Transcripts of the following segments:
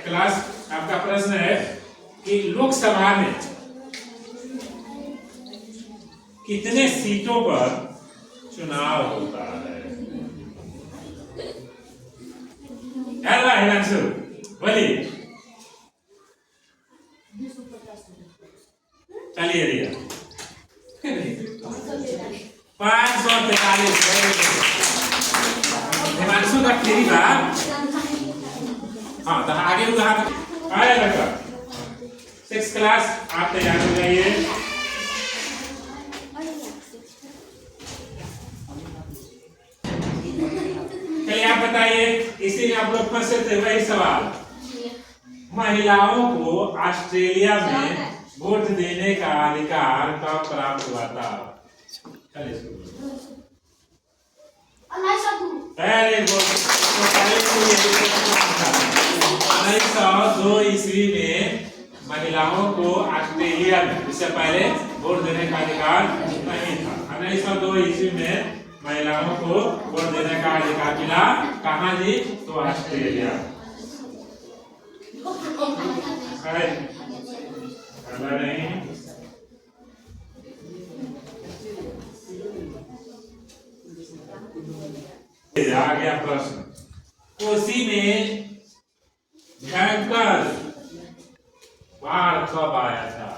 Class आपका प्रश्न है कि लोकसभा में कितने सीटों पर चुनाव होता है? हिमांशु बोलिए। चलिए रिया 543। हिमांशु का तेरी बात। हाँ तो आगे उदाहरण आया लगा। 6th क्लास आप तैयार हो जाइए। चलिए आप बताइए, इसी में आप लोग फंसे थे वही सवाल। महिलाओं को ऑस्ट्रेलिया में वोट देने का अधिकार कब प्राप्त हुआ था? पहले 1902 ईस्वी में महिलाओं को ऑस्ट्रेलिया में, इससे पहले वोट देने का अधिकार नहीं था। 1902 ईस्वी में महिलाओं को वोट देने का अधिकार मिला। कहाँ जी? तो ऑस्ट्रेलिया। नहीं आ गया प्रश्न। कोसी में भयंकर बाढ़ कब आया था?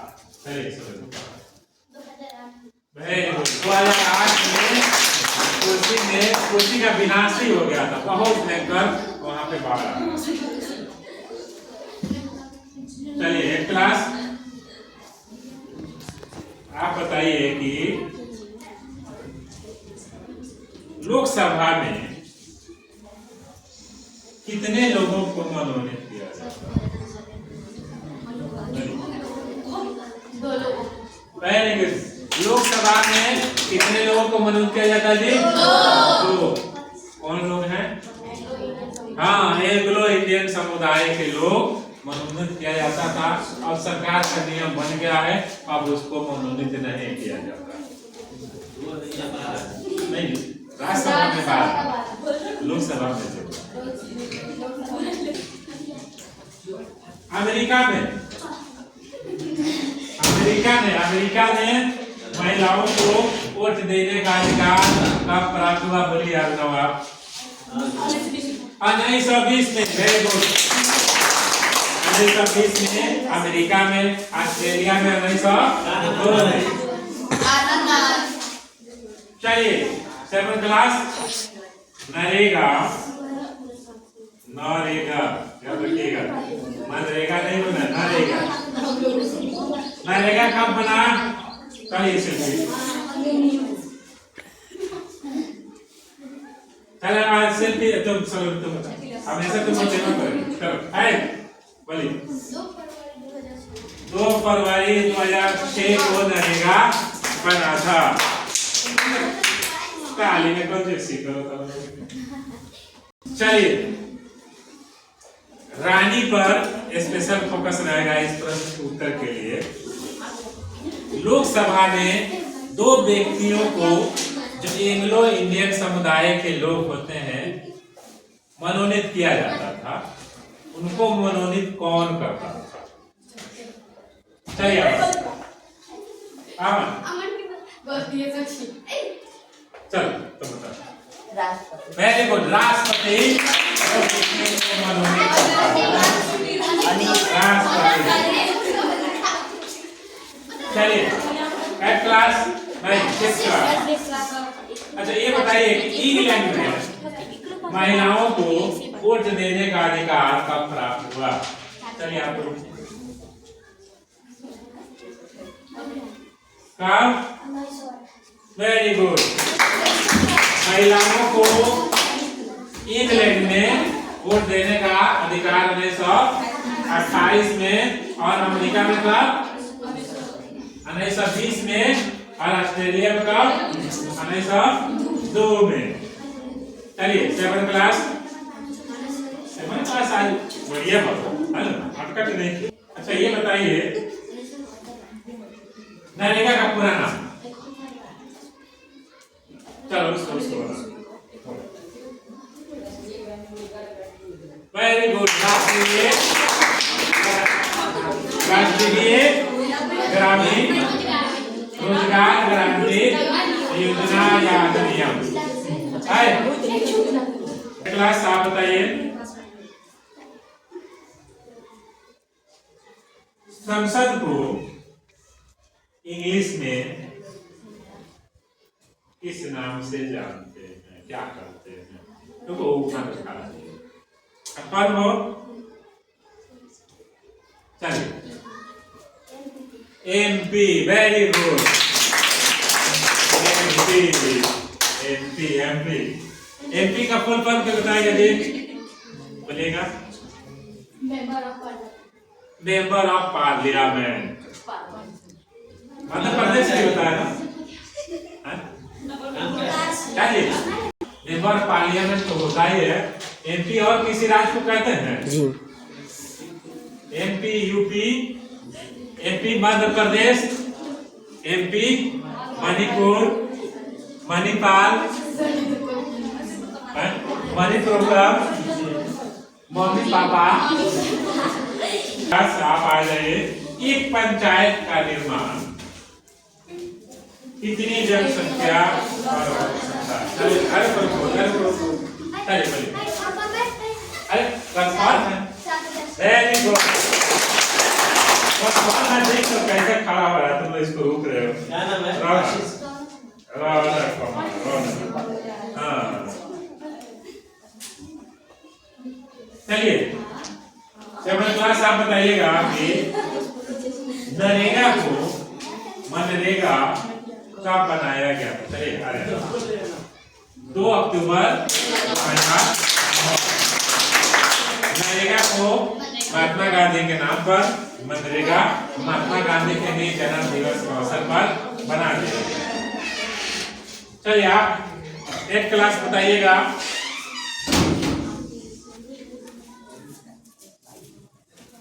2008 में कोसी का विनाश ही हो गया था। बहुत भयंकर वहां पे बाढ़ आया। चलिए एक क्लास आप बताइए कि लोकसभा में कितने लोगों को मनोनीत किया जाता है? पहले लोकसभा में कितने लोगों को मनोनीत किया जाता है जी? 2। कौन लोग हैं? हाँ, एंग्लो इंडियन समुदाय के लोग मनोनीत किया जाता था। अब सरकार का नियम बन गया है, अब उसको मनोनीत नहीं किया जाता। नहीं, राज्यसभा में बात, लोकसभा में अमेरिका में महिलाओं को वोट देने का अधिकार कब प्राप्त हुआ? बोलिए यार जवाब। 1920 में। Very good. 1920 में अमेरिका में, ऑस्ट्रेलिया में 1902 में। चलिए 7th क्लास नरेगा याद रखिएगा। मनरेगा नहीं बना, नरेगा कब बना? चलिए चलो आज सेल्फी तुम हमेशा तुम सेवा करेंगे। चलो है बोलिए। 2 फरवरी 2006 को नरेगा बना था। ताली में कौन सी करो। चलिए रानी पर स्पेशल फोकस रहेगा इस प्रश्न के उत्तर के लिए। लोकसभा में 2 व्यक्तियों को जो एंग्लो इंडियन समुदाय के लोग होते हैं मनोनीत किया जाता था। उनको मनोनीत कौन करता था? चलिए चलो तो बता। Very good. राष्ट्रपति चलिए एट क्लास नहीं 6th क्लास। अच्छा ये बताइए कि इंग्लैंड में महिलाओं को वोट देने का अधिकार कब प्राप्त हुआ? चलिए आप कब? Very good. महिलाओं को इंग्लैंड में वोट देने का अधिकार 1928 में, और अमेरिका में कब? 1920 में, और ऑस्ट्रेलिया में कब? 1902 में। चलिए 7th क्लास आज बढ़िया है ना, अटकट नहीं। अच्छा ये बताइए नरेगा का पूरा नाम। चलो उसको वेरी गुड। राष्ट्रीय ग्रामीण रोजगार गारंटी योजना या अधिनियम है। क्लास आप बताइए, संसद को इंग्लिश में किस नाम से जानते हैं, क्या करते हैं? तो ऊपर रखा है पर वो चलिए एमपी, वेरी गुड। एमपी का फुल फॉर्म क्या बताएगा जी? बोलिएगा। Member of parliament. Madhya Pradesh की होता है ना? क्या जी? मेंबर ऑफ पार्लियामेंट तो होता ही है। एमपी और किसी राज्य को कहते हैं जी? MP UP, MP Madhya Pradesh, MP Manipur, Manipal, Manipuram, mummy papa. आप आ जाइए। एक पंचायत का निर्माण कितनी जनसंख्या पर हो सकता है? अरे कंफर्म है? Very good. मैं देख तो कैसे खड़ा हो रहा है, तुम इसको रोक रहे हो। क्या नाम है? हाँ चलिए, सेवन क्लास आप बताइएगा कि नरेगा को मनरेगा कब बनाया गया था? चलिए आ रहे 2 अक्टूबर 2009। नरेगा को महात्मा गांधी के नाम पर मनरेगा महात्मा गांधी के लिए जन्म दिवस के अवसर पर बना दिया गया। चलिए आप एक क्लास बताइएगा,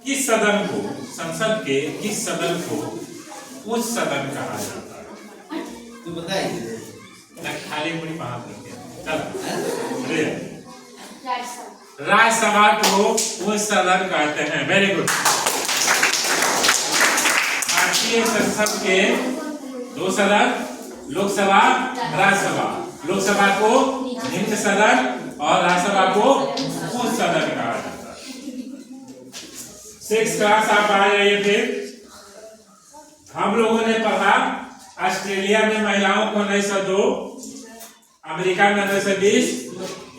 किस सदन को, संसद के किस सदन को उच्च सदन कहा जाता है? तू बताइए। खाली मुड़ी बात करके चल। राज्यसभा को उच्च सदन कहते हैं। Very good. भारतीय संसद के 2 सदन, लोकसभा, राज्यसभा। लोकसभा को निम्न सदन और राज्यसभा को उच्च सदन कहा जाता है। 6 क्लास आप आ जाइए। फिर हम लोगों ने पढ़ा ऑस्ट्रेलिया में महिलाओं को 1902, अमेरिका में 1920,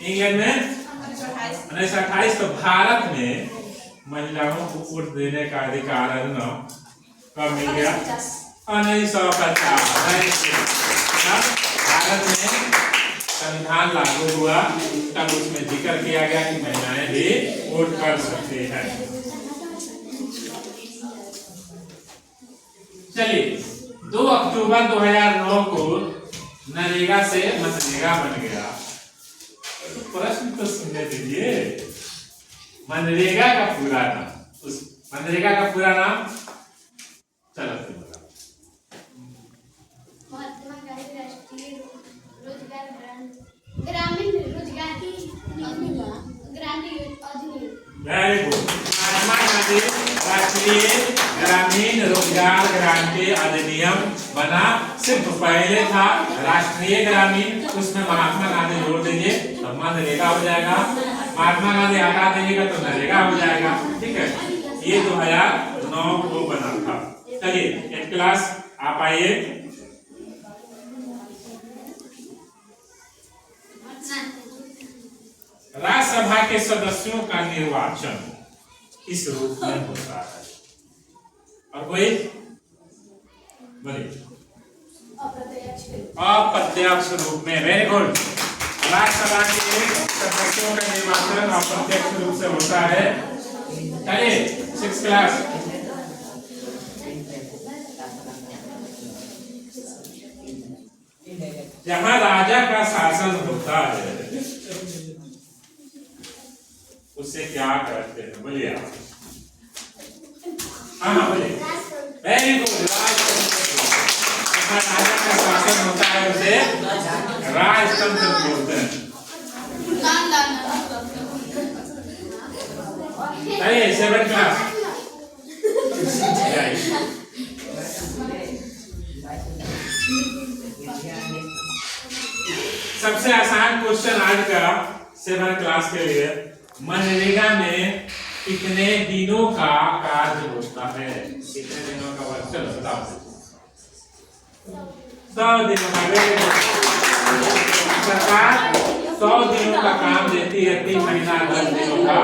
इंग्लैंड में 1928। तो भारत में महिलाओं को वोट देने का अधिकार कब मिल गया? 1950। भारत में संविधान लागू हुआ, तब उसमें जिक्र किया गया कि महिलाएं भी वोट कर सकती हैं। चलिए 2 अक्टूबर 2009 को नरेगा से मनरेगा बन गया। प्रश्न तो सुनने दीजिए। मनरेगा का पूरा नाम, उस मनरेगा का पूरा नाम चलो तुम बताओ। महात्मा गांधी राष्ट्रीय रोजगार ग्रामीण रोजगार अधिनियम। Very good. महात्मा गांधी राष्ट्रीय ग्रामीण रोजगार गारंटी अधिनियम बना। सिर्फ पहले था राष्ट्रीय ग्रामीण, उसमें महात्मा गांधी जोड़ दीजिए तो मनरेगा हो जाएगा। महात्मा गांधी हटा दीजिएगा तो नरेगा हो जाएगा। ठीक है, ये 2009 को बना था। चलिए एक क्लास आप आइए। राज्यसभा के सदस्यों का निर्वाचन किस रूप में होता है? और कोई बोलिए। अप्रत्यक्ष रूप में। Very good. राज्यसभा के सदस्यों का निर्वाचन अप्रत्यक्ष रूप से होता है। चलिए 6 क्लास। जहां राजा का शासन होता है उससे क्या कहते हैं? बोलिए आप। हाँ बोलिए। Very good. राजा का शासन होता है उसे राजतंत्र बोलते हैं। चलिए 7 क्लास। सबसे आसान क्वेश्चन आज का 7 क्लास के लिए, मनरेगा में कितने दिनों का कार्य होता है? कितने दिनों का वर्क? चलो बताओ। 100 दिनों का। सरकार 100 दिनों का काम देती है, 3 महीना 10 दिनों का,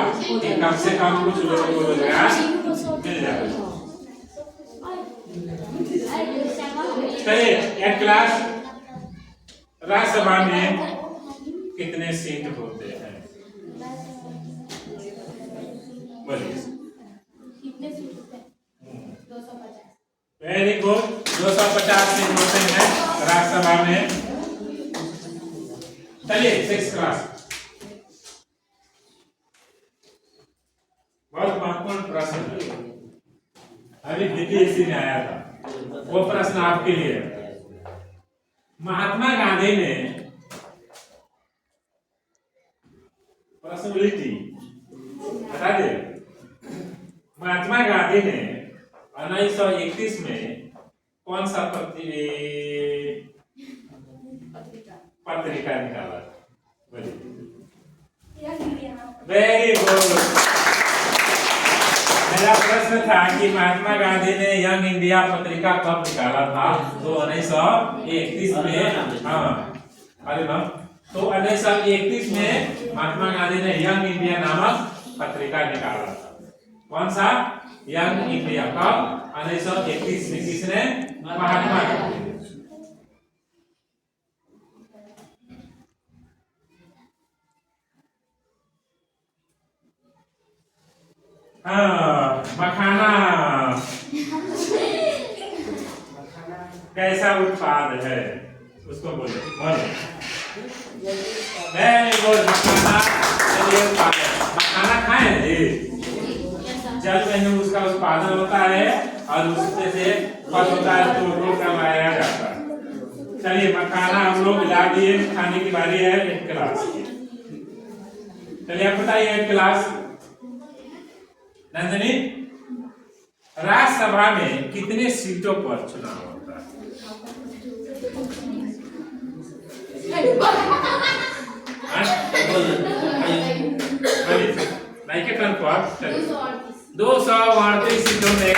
कम से कम कुछ लोगों को रोजगार मिल जाएगा। चलिए, एक क्लास राज्यसभा में कितने सीट होते हैं? बोलिए। कितने सीट होते हैं? 250। वेरी गुड, 250 सीट होते हैं राज्यसभा में। चलिए 6 क्लास, बहुत महत्वपूर्ण प्रश्न अभी बीपीएससी में आया था, वो प्रश्न आपके लिए। महात्मा गांधी ने पर्सनैलिटी बता दे। महात्मा गांधी ने 1931 में कौन सा पत्रिका निकाला? Very good. मेरा प्रश्न था कि महात्मा गांधी ने यंग इंडिया पत्रिका कब निकाला था? तो 1931 में। हाँ, अरे ना, तो 1931 में महात्मा गांधी ने यंग इंडिया नामक पत्रिका निकाला था। कौन सा? Young India. कब? 1931 में। किसने? महात्मा गांधी। हाँ, मखाना कैसा उत्पाद है उसको बोले। वेरी गुड, मखाना खाए जी। जल में उसका उत्पादन होता है और उसमें से फल होता है, तो कर लाया जाता है। चलिए, मखाना हम लोग मिला दिए, खाने की बारी है 1 क्लास की। चलिए आप बताइए 1 क्लास। नंदनी, राज्यसभा में कितने सीटों पर चुनाव होता है? नहीं के टर्न पर 238 सीटों में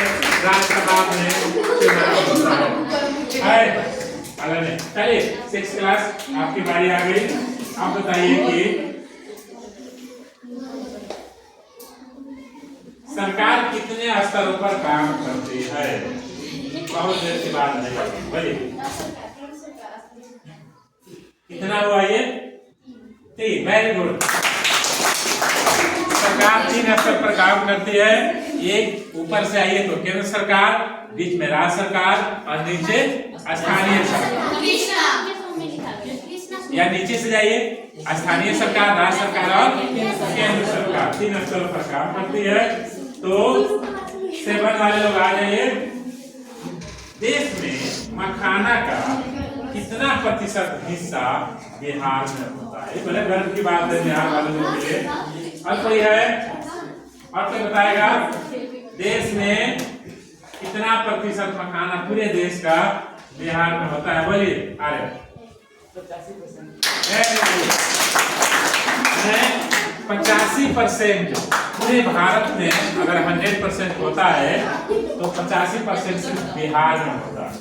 राज्यसभा में चुनाव होता है। चलिए 6 क्लास आपकी बारी आ गई। आप बताइए कि सरकार कितने स्तरों पर काम करती है? बहुत देर की बात है, बोलिए। कितना हुआ ये? 3। Very good. सरकार 3 स्तर पर काम करती है। एक ऊपर से आइए तो केंद्र सरकार, बीच में राज्य सरकार और नीचे स्थानीय सरकार। या नीचे से जाइए, स्थानीय सरकार, राज्य सरकार और केंद्र सरकार 3 स्तर पर काम करती है। तो 7 वाले लोग आ जाइए। देश में मखाना का कितना प्रतिशत हिस्सा बिहार में होता है? बड़े गर्व की बात है बिहार वाले लोगों के लिए। और कोई है और कोई बताएगा देश में कितना प्रतिशत मखाना पूरे देश का बिहार में होता है? बोलिए। अरे 85% पूरे भारत में अगर 100% होता है तो 85% सिर्फ बिहार में होता है।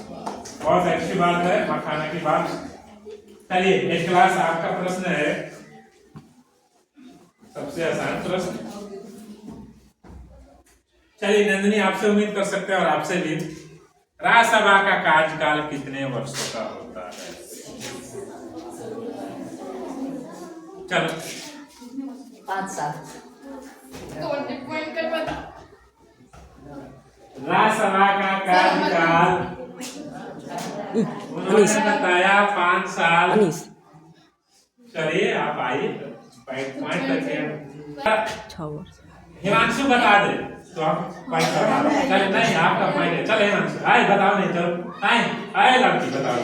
बहुत अच्छी बात है मखाना की बात। चलिए 1 क्लास आपका प्रश्न है, सबसे आसान प्रश्न। चलिए नंदिनी, आपसे उम्मीद कर सकते हैं और आपसे भी, राज्यसभा का कार्यकाल कितने वर्षों का होता है? चलो 5 साल। राज्यसभा का कार्यकाल उन्होंने बताया 5 साल। चलिए आप आइए, पॉइंट करके हिमांशु बता दे तो हम पॉइंट करा। चल नहीं, आपका पॉइंट है। चल हिमांशु आए बताओ। नहीं चलो नहीं आए लड़की बताओ।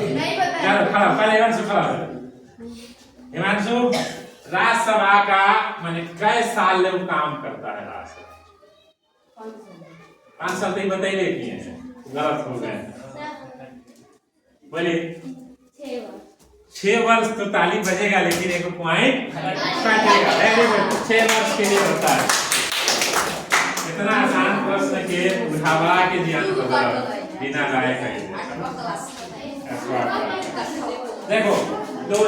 चलो खड़ा, पहले हिमांशु खड़ा हो। हिमांशु, राज्यसभा का माने कई साल ले काम करता है? राज्यसभा 5 साल तक बताइए किए हैं, गलत हो गए। बोलिए 6 वर्ष तो ताली बजेगा, लेकिन एक पॉइंट काटेगा। वेरी गुड, 6 वर्ष के लिए होता है। इतना आसान प्रश्न के उठावा के ज्ञान बिना लाए कहीं। देखो दो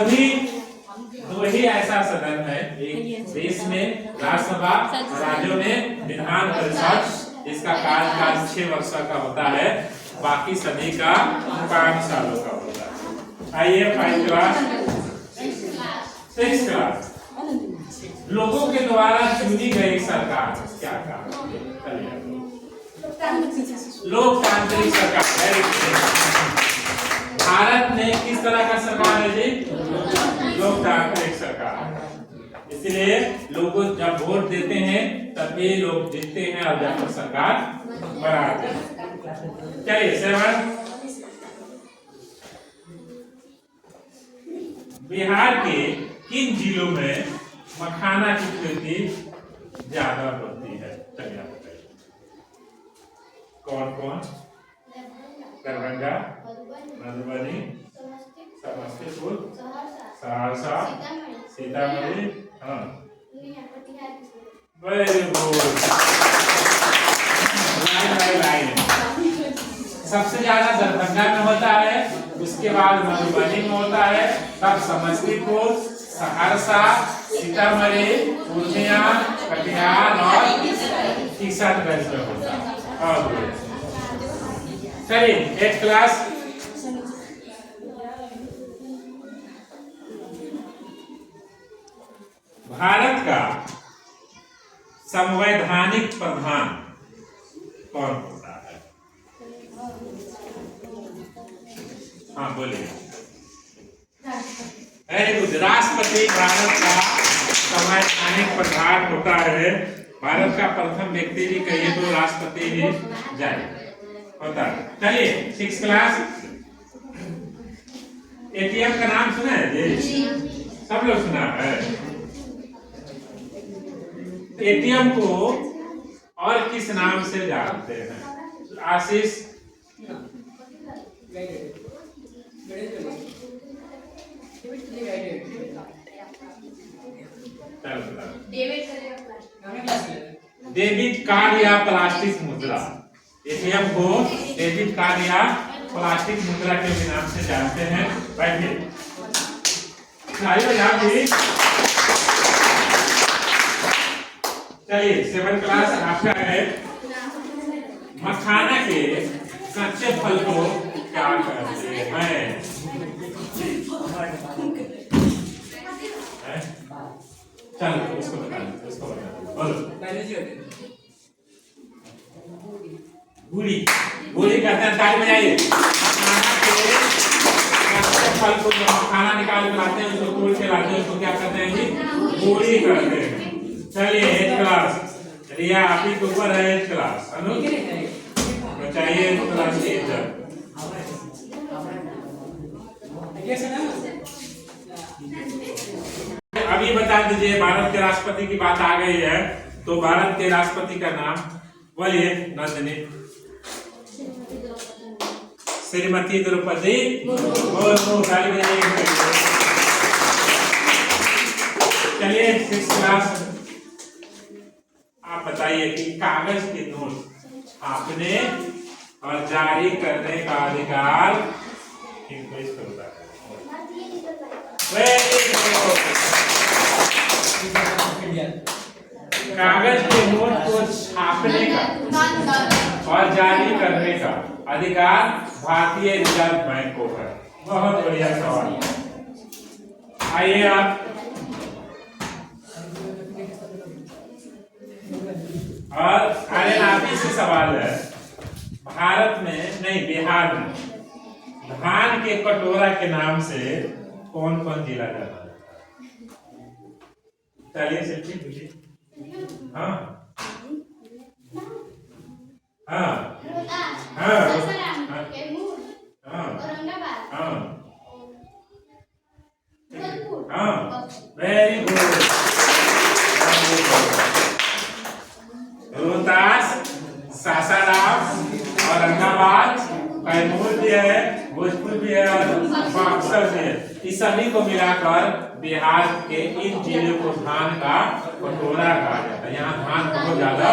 ही ऐसा सदन है, एक देश में राज्यसभा और राज्यों में विधान परिषद। इसका कार्यकाल 6 वर्ष का होता है, बाकी सभी का 5 सालों का होता है। आइए 5 क्लास 6 क्लास लोगों के द्वारा चुनी गई सरकार क्या काम? लोकतांत्रिक सरकार। भारत में किस तरह का सरकार है जी? लोकतांत्रिक सरकार। इसलिए लोग जब वोट देते हैं तब ये लोग जीतते हैं और जब सरकार बनाते हैं। चलिए 7। बिहार के किन जिलों में मखाना की खेती ज्यादा होती है? चलिए आप बताइए कौन कौन? दरभंगा, मधुबनी, समस्तीपुर, सहरसा, सीतामढ़ी। हाँ वेरी गुड। लाइन सबसे ज्यादा दरभंगा में होता है, उसके बाद मधुबनी में होता है, तब समस्तीपुर, सहरसा, सीतामढ़ी, पूर्णिया, कटिहार और किशनगंज में होता है। चलिए 8 क्लास भारत का संवैधानिक प्रधान कौन होता है? हाँ बोलिए। वेरी गुड, राष्ट्रपति भारत का संवैधानिक प्रधान होता है। भारत का प्रथम व्यक्ति भी कहिए तो राष्ट्रपति ही जाए होता है। चलिए 6 क्लास एटीएम का नाम सुना है जी? सब लोग सुना है। एटीएम को और किस नाम से जानते हैं? आशीष डेबिट कार्ड या प्लास्टिक मुद्रा। एटीएम को डेबिट कार्ड या प्लास्टिक मुद्रा के भी नाम से जानते हैं। बैठिए। चलिए 7 क्लास आपका है। मखाना के कच्चे फल को क्या कहते हैं? चलो उसको बता दो, उसको बता दो। बोलो। गुड़ी गुड़ी कहते हैं, ताली बजाइए। फल को खाना निकाल के लाते हैं, उसको तोड़ के लाते हैं, उसको क्या कहते हैं जी? गुड़ी कहते हैं। चलिए 8 क्लास रिया आप ही के ऊपर है। 8 क्लास अनु बचाइए 8 क्लास की इज्जत। अभी बता दीजिए, भारत के राष्ट्रपति की बात आ गई है तो भारत के राष्ट्रपति का नाम बोलिए। नंदिनी। श्रीमती द्रौपदी मुर्मू। चलिए 6 क्लास आप बताइए कि कागज के नोट छापने और जारी करने का अधिकार किनको होता है? कागज के नोट को छापने का और जारी करने का अधिकार भारतीय रिजर्व बैंक को है। बहुत बढ़िया सवाल। आइए आप और अरे आप से सवाल है। भारत में नहीं, बिहार में धान के कटोरा के नाम से कौन कौन जिला जाता है? चलिए सिर्फ पूछिए। हाँ हाँ हाँ हाँ वेरी गुड। रोहतास, सासाराम, औरंगाबाद, कैमूर भी है, भोजपुर भी है और बक्सर भी है। इस सभी को मिलाकर बिहार के इन जिलों को धान का कटोरा कहा जाता है। यहाँ धान बहुत ज्यादा।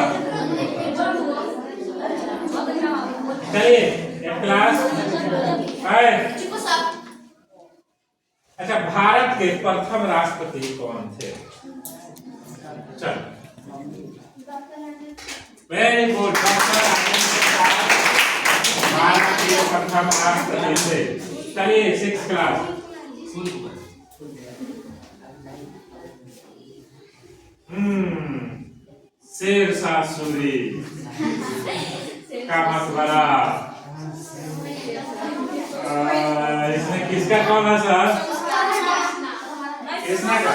चलिए एक क्लास है। अच्छा, भारत के प्रथम राष्ट्रपति कौन थे? चल, वेरी गुड। भारत के प्रथम राष्ट्रपति थे। चलिए 6th क्लास। शेरशाह सूरी का मकबरा, इसमें किसका कौन है सर? कृष्णा का।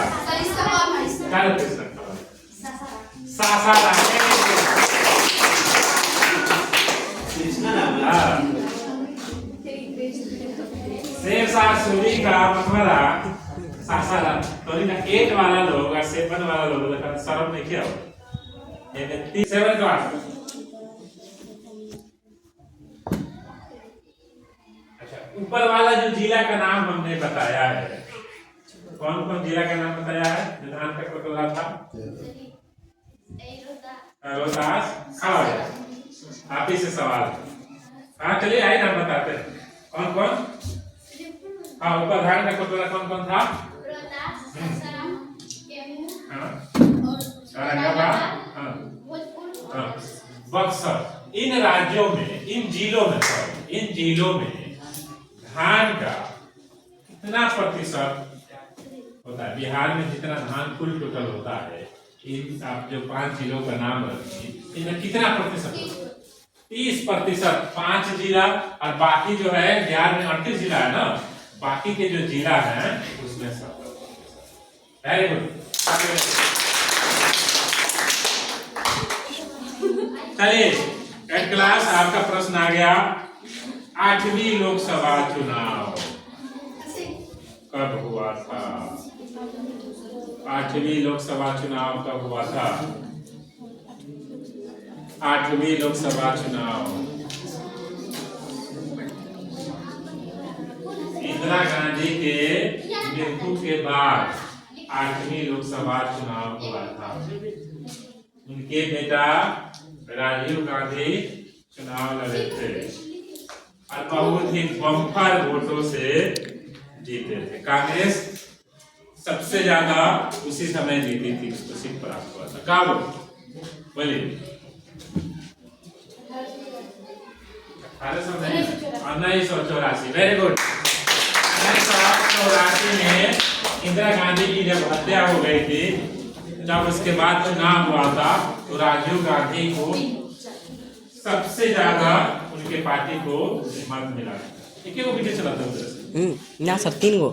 चलो कृष्णा का। सासाराम। शेरशाह सूरी का मकबरा सासाराम। तो इनका 8 वाला लोग और 7 वाला लोग लेकिन शर्म नहीं किया। 7 क्लास। अच्छा, ऊपर वाला जो जिला का नाम हमने बताया है, कौन कौन जिला का नाम बताया है जो धान का कटोरा था? रोहतास। खड़ा हो जाए, आप ही से सवाल। हाँ चलिए आइए नाम बताते हैं। कौन कौन? हाँ, ऊपर धान का कटोरा कौन कौन था? औरंगाबाद, बक्सर। इन राज्यों में, इन जिलों में धान का कितना प्रतिशत होता है? बिहार में जितना धान कुल टोटल होता है, इन आप जो 5 जिलों का नाम रखिए, इनमें कितना प्रतिशत होता है? 30%। 5 जिला और बाकी जो है बिहार में 38 जिला है ना, बाकी के जो जिला हैं उसमें 70%। Very good. चलिए एट क्लास, आपका प्रश्न आ गया। 8वीं लोकसभा चुनाव कब हुआ था? 8वीं लोकसभा चुनाव कब हुआ था? 8वीं लोकसभा चुनाव इंदिरा गांधी के मृत्यु के बाद 8वीं लोकसभा चुनाव हुआ था। उनके बेटा राजीव गांधी चुनाव लड़े थे और बहुत ही बम्पर वोटों से जीते थे। कांग्रेस सबसे ज्यादा उसी समय जीती थी, उसको सीट प्राप्त हुआ था। क्या बोलिए? 1984। Very good. 1984 में इंदिरा गांधी की जब हत्या हो गई थी, जब उसके बाद चुनाव हुआ था, तो राजीव गांधी को सबसे ज्यादा उनके पार्टी को मत मिला। एक पीछे चला था ना सर 3 गो।